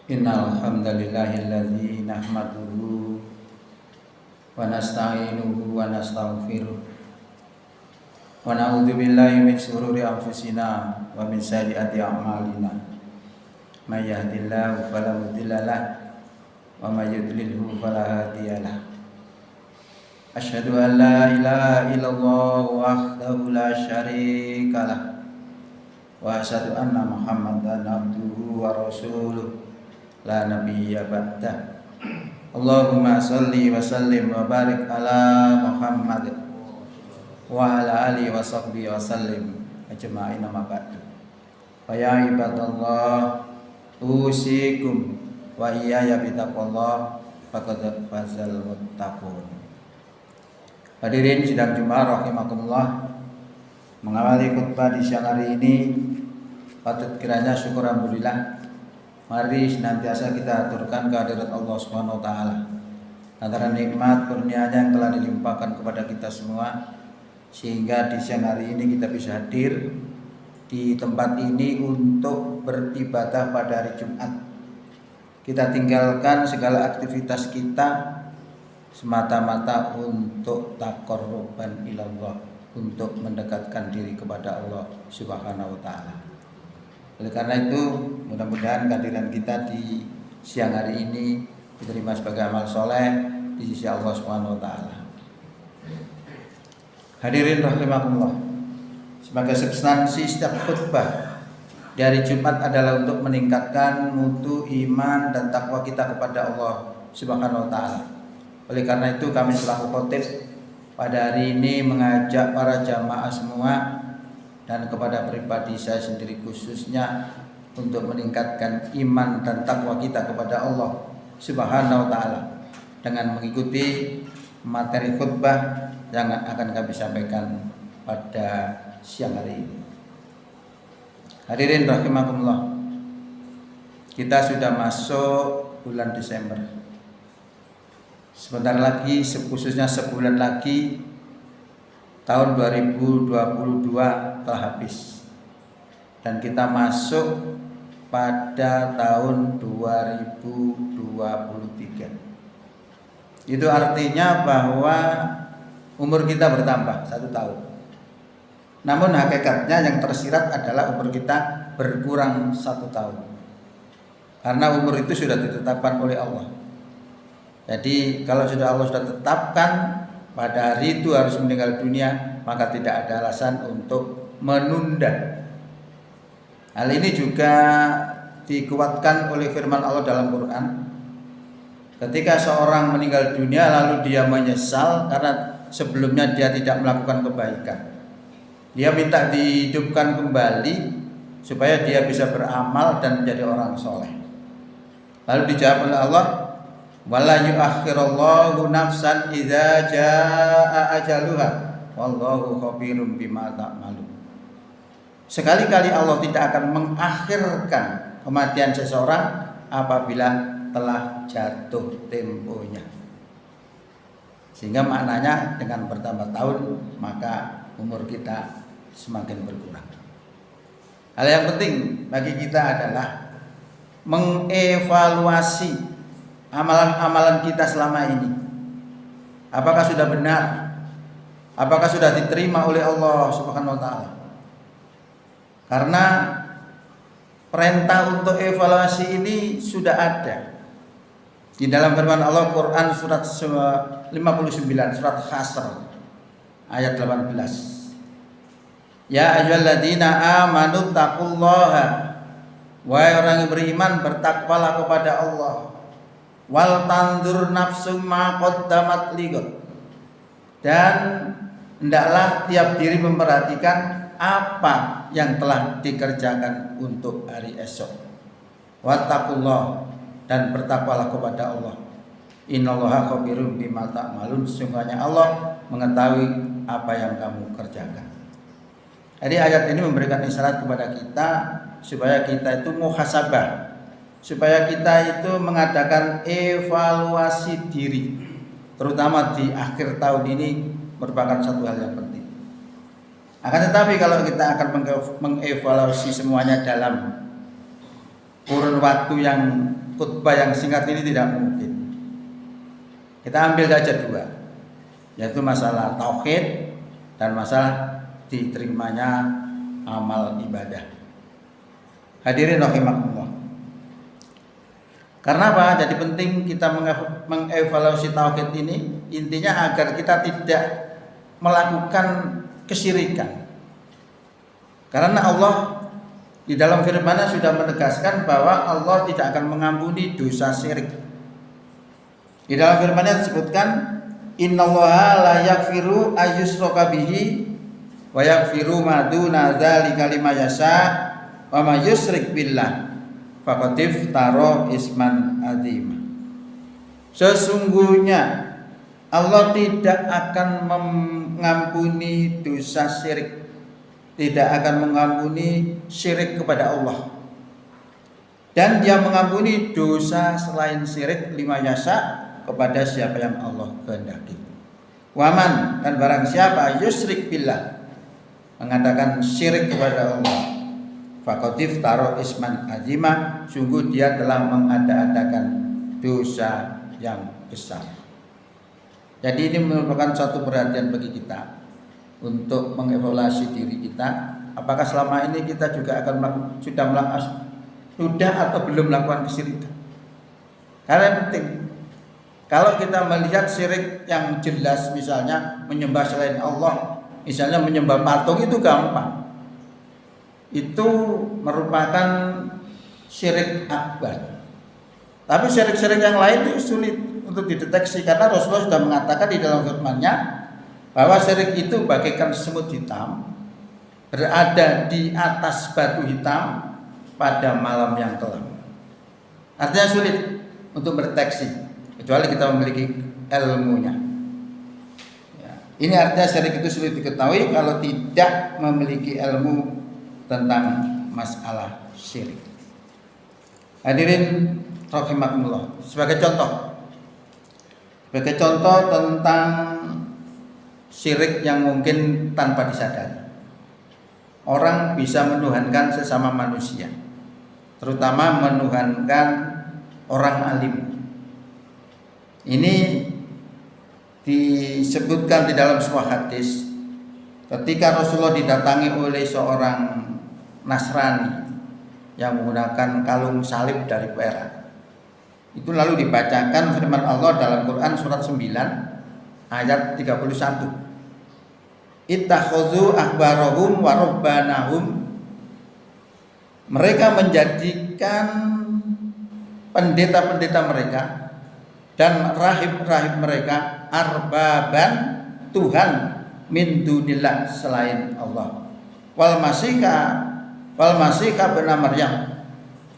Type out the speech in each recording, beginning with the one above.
Innal hamdalillahilladzi nahmaduhu wa nasta'inuhu wa nastaghfiruh wa na'udzu billahi min shururi anfusina wa min sayyiati a'malina. May yahdihillahu fala mudilla lahu wa may yudlilhu fala hadiya lahu. Asyhadu an la ilaha illallah wahdahu la syarika lahu wa asyhadu anna Muhammadan abduhu wa rasuluh la nabiyya ba'da. Allahumma salli wa sallim wa barik ala Muhammad wa ala alihi wa sahbihi wa sallim ajma'in, amma ba'du. Fa ya ibadallah usikum wa iyaya bitaqwallah faqad fazal muttaqun. Hadirin sidang Jumat rahimakumullah, mengawali khutbah di siang hari ini patut kiranya syukur alhamdulillah. Mari senantiasa kita aturkan kehadirat Allah Subhanahu wa taala antara nikmat kurnia-Nya yang telah dilimpahkan kepada kita semua, sehingga di siang hari ini kita bisa hadir di tempat ini untuk beribadah pada hari Jumat. Kita tinggalkan segala aktivitas kita semata-mata untuk taqarruban ilallah, untuk mendekatkan diri kepada Allah Subhanahu wa taala. Oleh karena itu, mudah-mudahan kehadiran kita di siang hari ini diterima sebagai amal soleh di sisi Allah Subhanahu wa taala. Hadirin rahimakumullah, sebagai substansi setiap khutbah di hari Jumat adalah untuk meningkatkan mutu iman dan takwa kita kepada Allah Subhanahu wa taala. Oleh karena itu, kami selaku khotib pada hari ini mengajak para jamaah semua dan kepada pribadi saya sendiri khususnya untuk meningkatkan iman dan takwa kita kepada Allah Subhanahu wa taala dengan mengikuti materi khutbah yang akan kami sampaikan pada siang hari ini. Hadirin rahimakumullah, kita sudah masuk bulan Desember. Sebentar lagi, khususnya sebulan lagi, tahun 2022 telah habis dan kita masuk pada tahun 2023. Itu artinya bahwa umur kita bertambah 1 tahun. Namun hakikatnya yang tersirat adalah umur kita berkurang 1 tahun, karena umur itu sudah ditetapkan oleh Allah. Jadi kalau Allah sudah tetapkan pada hari itu harus meninggal dunia, maka tidak ada alasan untuk menunda. Hal ini juga dikuatkan oleh firman Allah dalam Quran. Ketika seorang meninggal dunia lalu dia menyesal karena sebelumnya dia tidak melakukan kebaikan, dia minta dihidupkan kembali supaya dia bisa beramal dan menjadi orang soleh. Lalu dijawab oleh Allah, wala yuakhirallahu nafsan idza jaa ajaluha wallahu khabirum bima ta'malun. Sekali-kali Allah tidak akan mengakhirkan kematian seseorang apabila telah jatuh temponya. Sehingga maknanya dengan bertambah tahun maka umur kita semakin berkurang. Hal yang penting bagi kita adalah mengevaluasi amalan-amalan kita selama ini. Apakah sudah benar? Apakah sudah diterima oleh Allah Subhanahu wa taala? Karena perintah untuk evaluasi ini sudah ada di dalam firman Allah Quran surat 59, surat Hasr ayat 18. Ya ayyuhalladzina amanu taqullaha, wahai orang yang beriman, bertakwalah kepada Allah. Wal tandur nafsu ma qaddamat ligat, dan hendaklah tiap diri memperhatikan apa yang telah dikerjakan untuk hari esok. Wattaqullah, dan bertakwalah kepada Allah. Innallaha khabirum bima ta'malun, sesungguhnya Allah mengetahui apa yang kamu kerjakan. Jadi ayat ini memberikan isyarat kepada kita supaya kita itu muhasabah, supaya kita itu mengadakan evaluasi diri, terutama di akhir tahun ini merupakan satu hal yang penting. Akan tetapi kalau kita akan mengevaluasi semuanya dalam kurun waktu yang khutbah yang singkat ini tidak mungkin. Kita ambil saja dua, yaitu masalah tauhid dan masalah diterimanya amal ibadah. Hadirin rahimakumullah. Karena apa? Jadi penting kita mengevaluasi tauhid ini, intinya agar kita tidak melakukan kesyirikan. Karena Allah di dalam firman-Nya sudah menegaskan bahwa Allah tidak akan mengampuni dosa syirik. Di dalam firman-Nya disebutkan innallaha la yaghfiru ayyushraka bihi wa yaghfiru ma duna dzalika liman yasha wa may yusyrik billah faqad iftara isman adzima. Sesungguhnya Allah tidak akan mengampuni dosa syirik, tidak akan mengampuni syirik kepada Allah, dan Dia mengampuni dosa selain syirik lima yasa kepada siapa yang Allah kehendaki. Waman, dan barang siapa yusyrik billah, mengatakan syirik kepada Allah, faqad iftara isman azima, sungguh dia telah mengada-adakan dosa yang besar. Jadi ini merupakan suatu perhatian bagi kita untuk mengevaluasi diri kita, apakah selama ini kita juga akan sudah atau belum melakukan kesyirikan. Karena penting, kalau kita melihat syirik yang jelas, misalnya menyembah selain Allah, misalnya menyembah patung, itu gampang. Itu merupakan syirik akbar. Tapi syirik-syirik yang lain itu sulit untuk dideteksi, karena Rasulullah sudah mengatakan di dalam firman-Nya bahwa syirik itu bagaikan semut hitam berada di atas batu hitam pada malam yang kelam. Artinya sulit untuk mendeteksi kecuali kita memiliki ilmunya. Ya. Ini artinya syirik itu sulit diketahui kalau tidak memiliki ilmu tentang masalah syirik. Hadirin rahimakumullah. Sebagai contoh tentang syirik yang mungkin tanpa disadari, orang bisa menuhankan sesama manusia, terutama menuhankan orang alim. Ini disebutkan di dalam sebuah hadis ketika Rasulullah didatangi oleh seorang Nasrani yang menggunakan kalung salib dari perak. Itu lalu dibacakan firman Allah dalam Quran surat 9 ayat 31. Ittakhadhu ahbarahum wa rubbanahum. Mereka menjadikan pendeta-pendeta mereka dan rahib-rahib mereka arbaban, Tuhan, min dunillah, selain Allah. Wal masihka bin Maryam,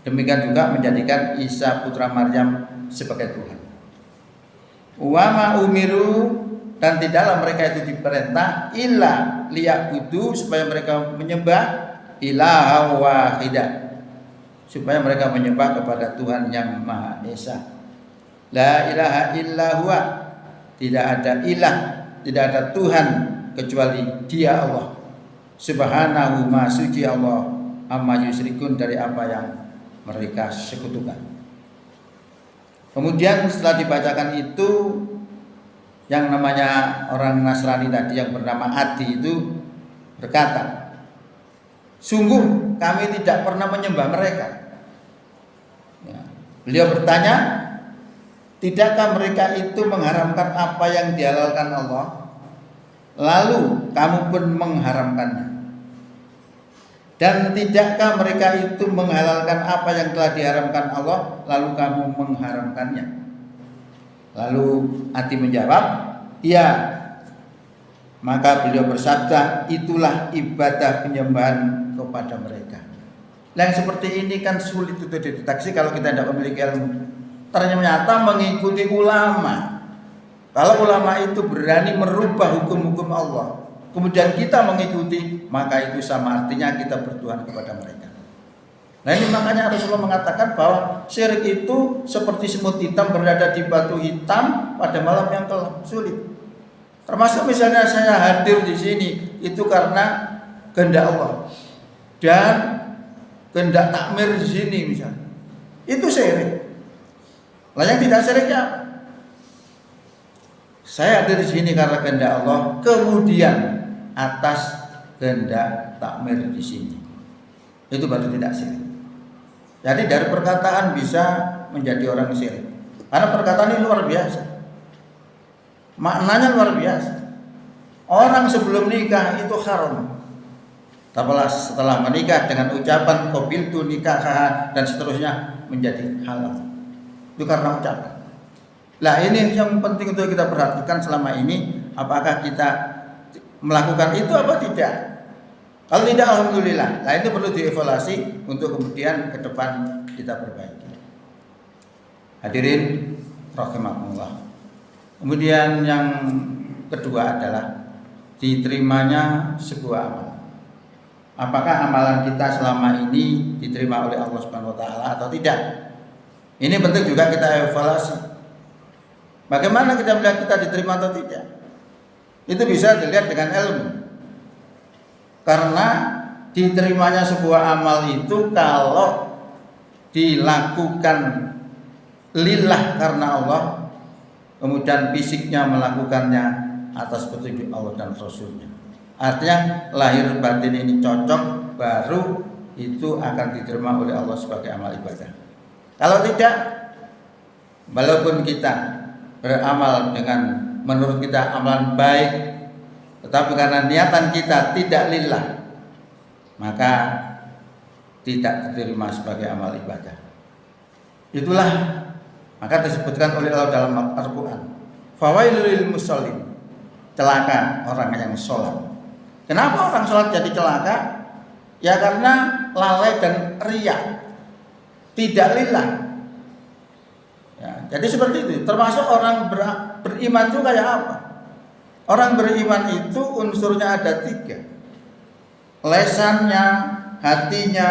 demikian juga menjadikan Isa putra Maryam sebagai Tuhan. Wa ma umiru, dan tidaklah mereka itu diperintah illa liya'budu, supaya mereka menyembah ilaha wahidah, supaya mereka menyembah kepada Tuhan yang Maha Esa. La ilaha illa huwa, tidak ada ilah, tidak ada Tuhan kecuali Dia Allah. Subhanahu, ma suci Allah, amma yusyrikun, dari apa yang mereka sekutukan. Kemudian setelah dibacakan itu, yang namanya orang Nasrani tadi yang bernama Adi itu berkata, sungguh kami tidak pernah menyembah mereka. Ya. Beliau bertanya, tidakkah mereka itu mengharamkan apa yang dihalalkan Allah, lalu kamu pun mengharamkannya? Dan tidakkah mereka itu menghalalkan apa yang telah diharamkan Allah, lalu kamu mengharamkannya? Lalu Ati menjawab, iya. Maka beliau bersabda, itulah ibadah penyembahan kepada mereka. Yang seperti ini kan sulit untuk dideteksi kalau kita tidak memiliki ilmu. Ternyata mengikuti ulama, kalau ulama itu berani merubah hukum-hukum Allah, kemudian kita mengikuti, maka itu sama artinya kita bertuhan kepada mereka. Nah ini makanya Rasulullah mengatakan bahwa syirik itu seperti semut hitam berada di batu hitam pada malam yang kelam, sulit. Termasuk misalnya saya hadir di sini itu karena kehendak Allah dan kehendak takmir di sini misalnya, itu syirik. Lah yang tidak syiriknya apa? Saya ada di sini karena kehendak Allah, kemudian atas kehendak takmir di sini. Itu baru tidak syirik. Jadi dari perkataan bisa menjadi orang syirik. Karena perkataan ini luar biasa. Maknanya luar biasa. Orang sebelum nikah itu haram. Tapi setelah menikah dengan ucapan qabiltu nikah dan seterusnya menjadi halal. Itu karena ucapan. Lah ini yang penting untuk kita perhatikan selama ini, apakah kita melakukan itu apa tidak? Kalau tidak, alhamdulillah. Nah itu perlu dievaluasi untuk kemudian ke depan kita perbaiki. Hadirin rahimakumullah. Kemudian yang kedua adalah diterimanya sebuah amal. Apakah amalan kita selama ini diterima oleh Allah Subhanahu wa taala atau tidak? Ini penting juga kita evaluasi. Bagaimana kita melihat kita diterima atau tidak? Itu bisa dilihat dengan ilmu. Karena diterimanya sebuah amal itu kalau dilakukan lillah karena Allah, kemudian fisiknya melakukannya atas petunjuk Allah dan Rasulnya. Artinya lahir batin ini cocok, baru itu akan diterima oleh Allah sebagai amal ibadah. Kalau tidak, walaupun kita beramal dengan menurut kita amalan baik, tetapi karena niatan kita tidak lillah, maka tidak diterima sebagai amal ibadah. Itulah maka disebutkan oleh Allah dalam Al-Quran, fawailul lil musallin, celaka orang yang sholat. Kenapa orang sholat jadi celaka? Ya karena lalai dan riya, tidak lillah. Ya, jadi seperti itu. Termasuk orang beriman itu kayak apa? Orang beriman itu unsurnya ada 3. Lesannya, hatinya,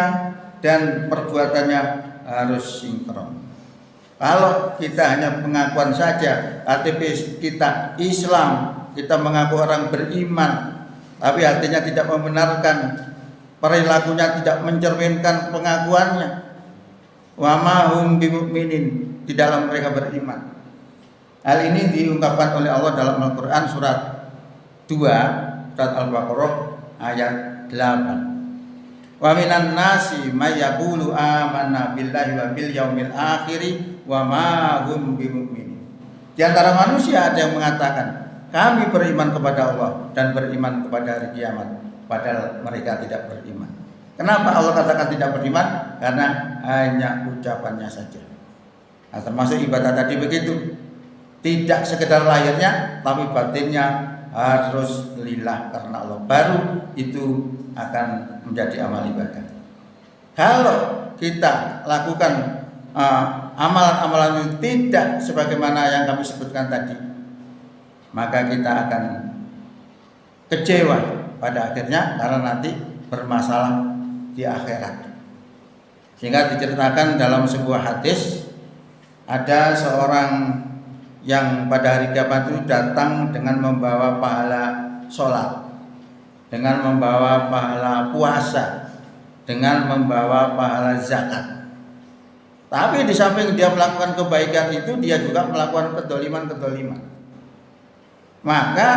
dan perbuatannya harus sinkron. Kalau kita hanya pengakuan saja, KTP kita Islam, kita mengaku orang beriman, tapi hatinya tidak membenarkan, perilakunya tidak mencerminkan pengakuannya, wa ma hum bimu'minin, di dalam mereka beriman. Hal ini diungkapkan oleh Allah dalam Al-Quran surat 2, surat Al-Baqarah ayat 8. Wa minan nasi may yaqulu amanna billahi wa bil yaumil akhir wa ma hum bimu'minin. Di antara manusia ada yang mengatakan kami beriman kepada Allah dan beriman kepada hari kiamat, padahal mereka tidak beriman. Kenapa Allah katakan tidak beriman? Karena hanya ucapannya saja. Nah, termasuk ibadah tadi begitu. Tidak sekedar lahirnya, tapi batinnya harus lillah karena Allah. Baru itu akan menjadi amal ibadah. Kalau kita lakukan amalan-amalan itu tidak sebagaimana yang kami sebutkan tadi, maka kita akan kecewa pada akhirnya karena nanti bermasalah di akhirat. Sehingga diceritakan dalam sebuah hadis, ada seorang yang pada hari kiamat itu datang dengan membawa pahala sholat, dengan membawa pahala puasa, dengan membawa pahala zakat. Tapi di samping dia melakukan kebaikan itu, dia juga melakukan kedoliman. Maka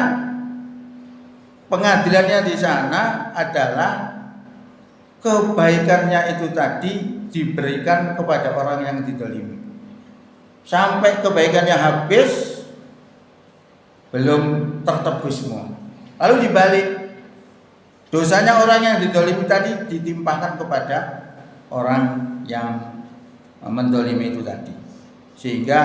pengadilannya di sana adalah kebaikannya itu tadi diberikan kepada orang yang didolimi. Sampai kebaikannya habis, belum tertebus semua. Lalu dibalik, dosanya orang yang didolimi tadi ditimpakan kepada orang yang mendolimi itu tadi. Sehingga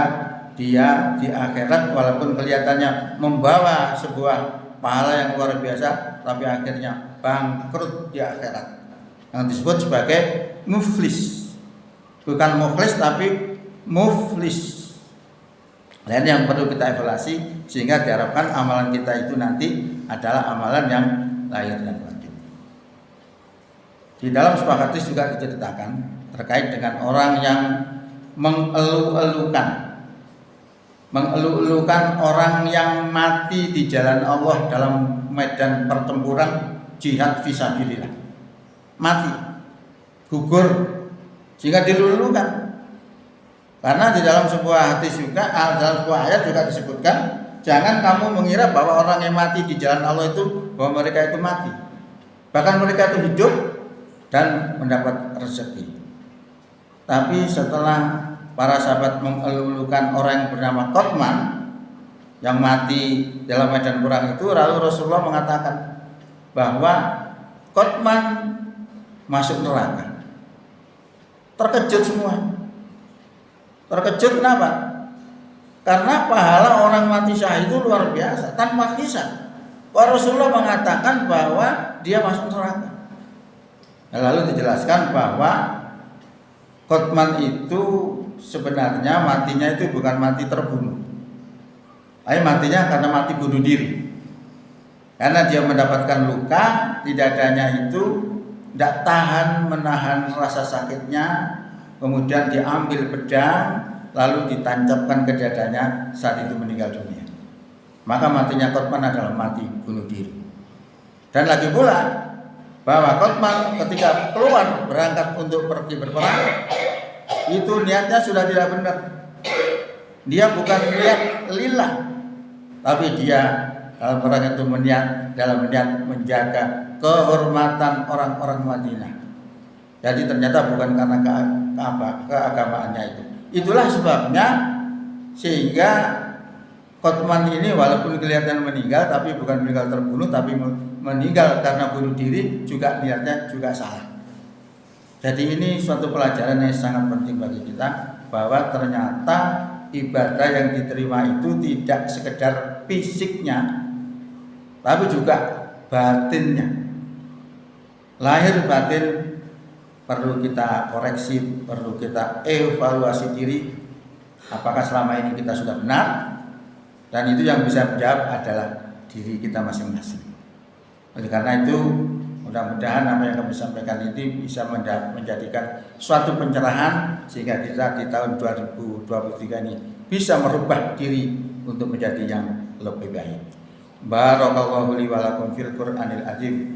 dia di akhirat walaupun kelihatannya membawa sebuah pahala yang luar biasa, tapi akhirnya bangkrut di akhirat. Yang disebut sebagai muflis. Bukan muflis tapi muflis. Dan yang perlu kita evaluasi sehingga diharapkan amalan kita itu nanti adalah amalan yang lahir dan batin. Di dalam sebuah hadis juga diceritakan terkait dengan orang yang mengeluh-elukan orang yang mati di jalan Allah dalam medan pertempuran jihad fisabilillah. Mati, gugur, sehingga dilulukan. Karena di dalam sebuah hadis juga, dalam sebuah ayat juga disebutkan, jangan kamu mengira bahwa orang yang mati di jalan Allah itu bahwa mereka itu mati. Bahkan mereka itu hidup dan mendapat rezeki. Tapi setelah para sahabat mengelulukan orang yang bernama Qotman yang mati dalam medan perang itu, lalu Rasulullah mengatakan bahwa Qotman masuk neraka. Terkejut semua. Terkejut kenapa? Karena pahala orang mati syahid itu luar biasa, tanpa hisab. Rasulullah mengatakan bahwa dia masuk neraka. Lalu dijelaskan bahwa Qotman itu sebenarnya matinya itu bukan mati terbunuh. Matinya karena mati bunuh diri. Karena dia mendapatkan luka di dadanya itu, tidak tahan menahan rasa sakitnya, kemudian diambil pedang lalu ditancapkan ke dadanya, saat itu meninggal dunia. Maka matinya Qotman adalah mati bunuh diri. Dan lagi pula bahwa Qotman ketika keluar berangkat untuk pergi berperang, itu niatnya sudah tidak benar. Dia bukan niat lillah, tapi dia dalam perang itu dalam niat menjaga kehormatan orang-orang Madinah. Jadi ternyata bukan karena keagamaannya itu. Itulah sebabnya sehingga Qotman ini walaupun kelihatan meninggal, tapi bukan meninggal terbunuh, tapi meninggal karena bunuh diri, juga niatnya juga salah. Jadi ini suatu pelajaran yang sangat penting bagi kita, bahwa ternyata ibadah yang diterima itu tidak sekedar fisiknya, tapi juga batinnya. Lahir batin perlu kita koreksi, perlu kita evaluasi diri, apakah selama ini kita sudah benar. Dan itu yang bisa menjawab adalah diri kita masing-masing. Oleh karena itu, mudah-mudahan apa yang kami sampaikan ini bisa menjadikan suatu pencerahan, sehingga kita di tahun 2023 ini bisa merubah diri untuk menjadi yang lebih baik. Barakallahu li wa lakum fil Qur'anil azim.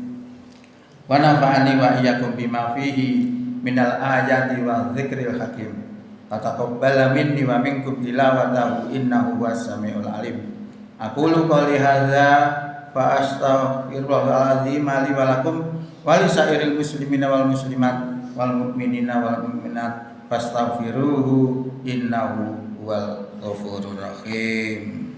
Wa nafa'ani wa iyyakum bima fihi minal ayati wa dzikril hakim. Taqabbal minni wa minkum tilawatahu innahu was-sami'ul alim. Aqulu qouli hadza fa astaghfirullahal azim li wa lakum wa li sairil muslimina wal muslimat wal mu'minina wal mu'minat fastaghfiruhu innahu huwal ghafurur rahim.